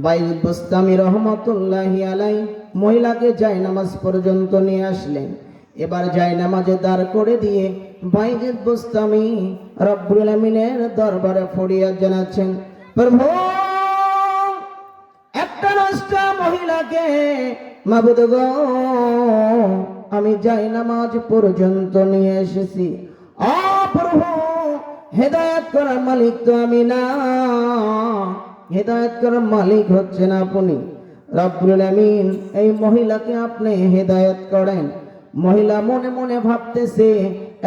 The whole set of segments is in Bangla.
বাইজিদ বুস্তামি রহমতুল্লাহি আলাইহি মহিলাকে জায়নামাজ পর্যন্ত নিয়ে আসলেন। এবার জায়নামাজে দাঁড় করে দিয়ে বাইজিদ বুস্তামি রব্বুল আমিনের দরবারে ফরিয়াদ জানাচ্ছেন, প্রভু, একটা নষ্টা মহিলাকে মাবুদ গো আমি জায়নামাজ পর্যন্ত নিয়ে এসেছি। প্রভু, হেদায়েত করার মালিক তো আমি না, হেদায়েত করার মালিক হচ্ছেন আপনি। রব্বুল আমিন এই মহিলাকে আপনি হেদায়েত করেন। মহিলা মনে মনে ভাবতেছে,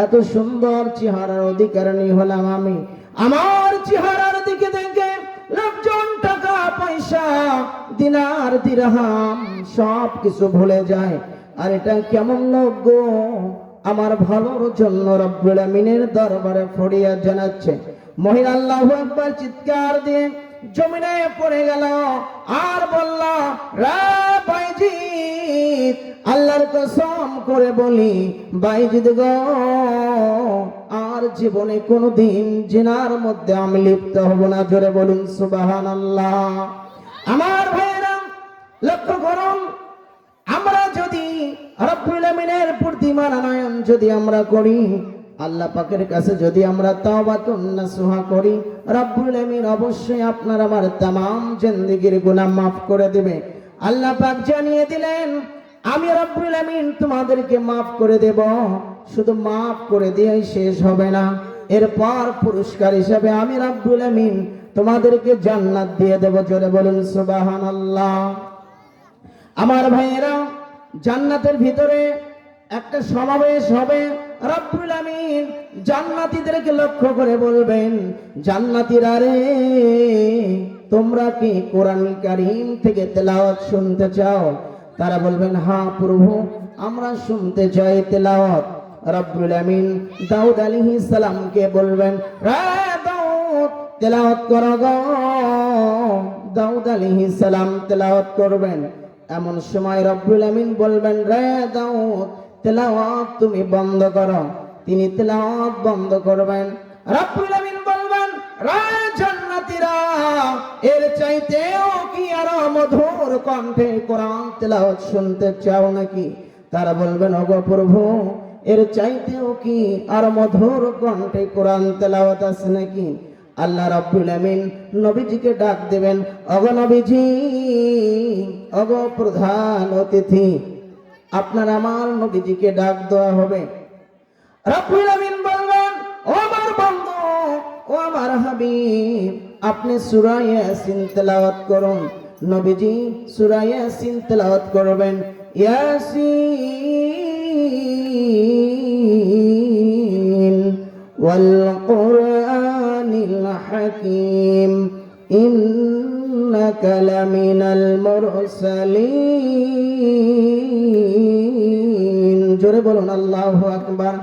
এত সুন্দর চেহারার অধিকারিণী হলাম আমি, আমার চেহারার দিকে দেখে লোকজন টাকা পয়সা দিনার দিরহাম সব কিছু ভুলে যায়। আর এটা কেমন লোক গো, আমার ভালোর জন্য রব্বুল আমিনের দরবারে ফরিয়াদ জানাচ্ছে। মহিলা আল্লাহু আকবার চিৎকার দিয়ে জমিনে পড়ে গেল আর বলল, রে বাইজিদ, আল্লাহর কসম করে বলি বাইজিদ গো, আর জীবনে কোনোদিন জিনার মধ্যে আমি লিপ্ত হব না। জোরে বলুন সুবহানাল্লাহ। আমার ভাইরা লক্ষ্য করুন, আমরা যদি রব্বুল আমিনের প্রতি মানানয়ন যদি আমরা করি, আল্লাহ পাকের কাছে যদি আমরা তাওবাতুন নাসুহা করি, রব্বুল আমিন অবশ্যই আপনার আমার तमाम জিন্দেগির গুনাহ maaf করে দিবে। আল্লাহ পাক জানিয়ে দিলেন, আমি রব্বুল আমিন তোমাদেরকে maaf করে দেব। শুধু maaf করে দিয়েই শেষ হবে না, এরপর পুরস্কার হিসেবে আমি রব্বুল আমিন তোমাদেরকে জান্নাত দিয়ে দেব। জোরে বলুন সুবহানাল্লাহ। আমার ভাইয়েরা, জান্নাতের ভিতরে একটা সমাবেশ হবে। রব্বুল আমিন জান্নাতীদেরকে লক্ষ্য করে বলবেন, জান্নাতীরা রে, তোমরা কি কোরআন কারীম থেকে তেলাওয়াত শুনতে চাও? তারা বলবেন, হ্যাঁ প্রভু, আমরা শুনতে চাই তেলাওয়াত। রব্বুল আমিন দাউদ আলাইহিস সালামকে বলবেন, রে দাউদ, তেলাওয়াত করো গো। দাউদ আলাইহিস সালাম তেলাওয়াত করবেন। এমন সময় রব্বুল আমিন বলবেন, রে দাউদ, তেলাওয়াত তুমি বন্ধ করো। তিনি তেলাওয়াত বন্ধ করবেন। রব্বুল আমিন বলবেন, রে জান্নাতীরা, এর চাইতেও কি আরো মধুর কণ্ঠে কোরআন তেলাওয়াত শুনতে চাও নাকি? তারা বলবেন, ওগো প্রভু, এর চাইতেও কি আর মধুর কণ্ঠে কোরআন তেলাওয়াত আছে নাকি? আল্লাহ রাব্বুল আমিন নবীজিকে ডাক দেবেন, ওগো নবীজি, ওগো প্রধান অতিথি, আপনার আমার নবীজিকে ডাক দেওয়া হবে। রাব্বুল আমিন বলবেন, ও আমার বন্ধু, ও আমার হাবিব, আপনি সূরা ইয়াসিন তেলাওয়াত করুন। নবীজি সূরা ইয়াসিন তেলাওয়াত করবেন। ইয়াসিন ওয়াল কুরআনিল হাকীম ইন্নাকা লামিনাল মুরসালিন। জোরে বলুন আল্লাহু আকবার।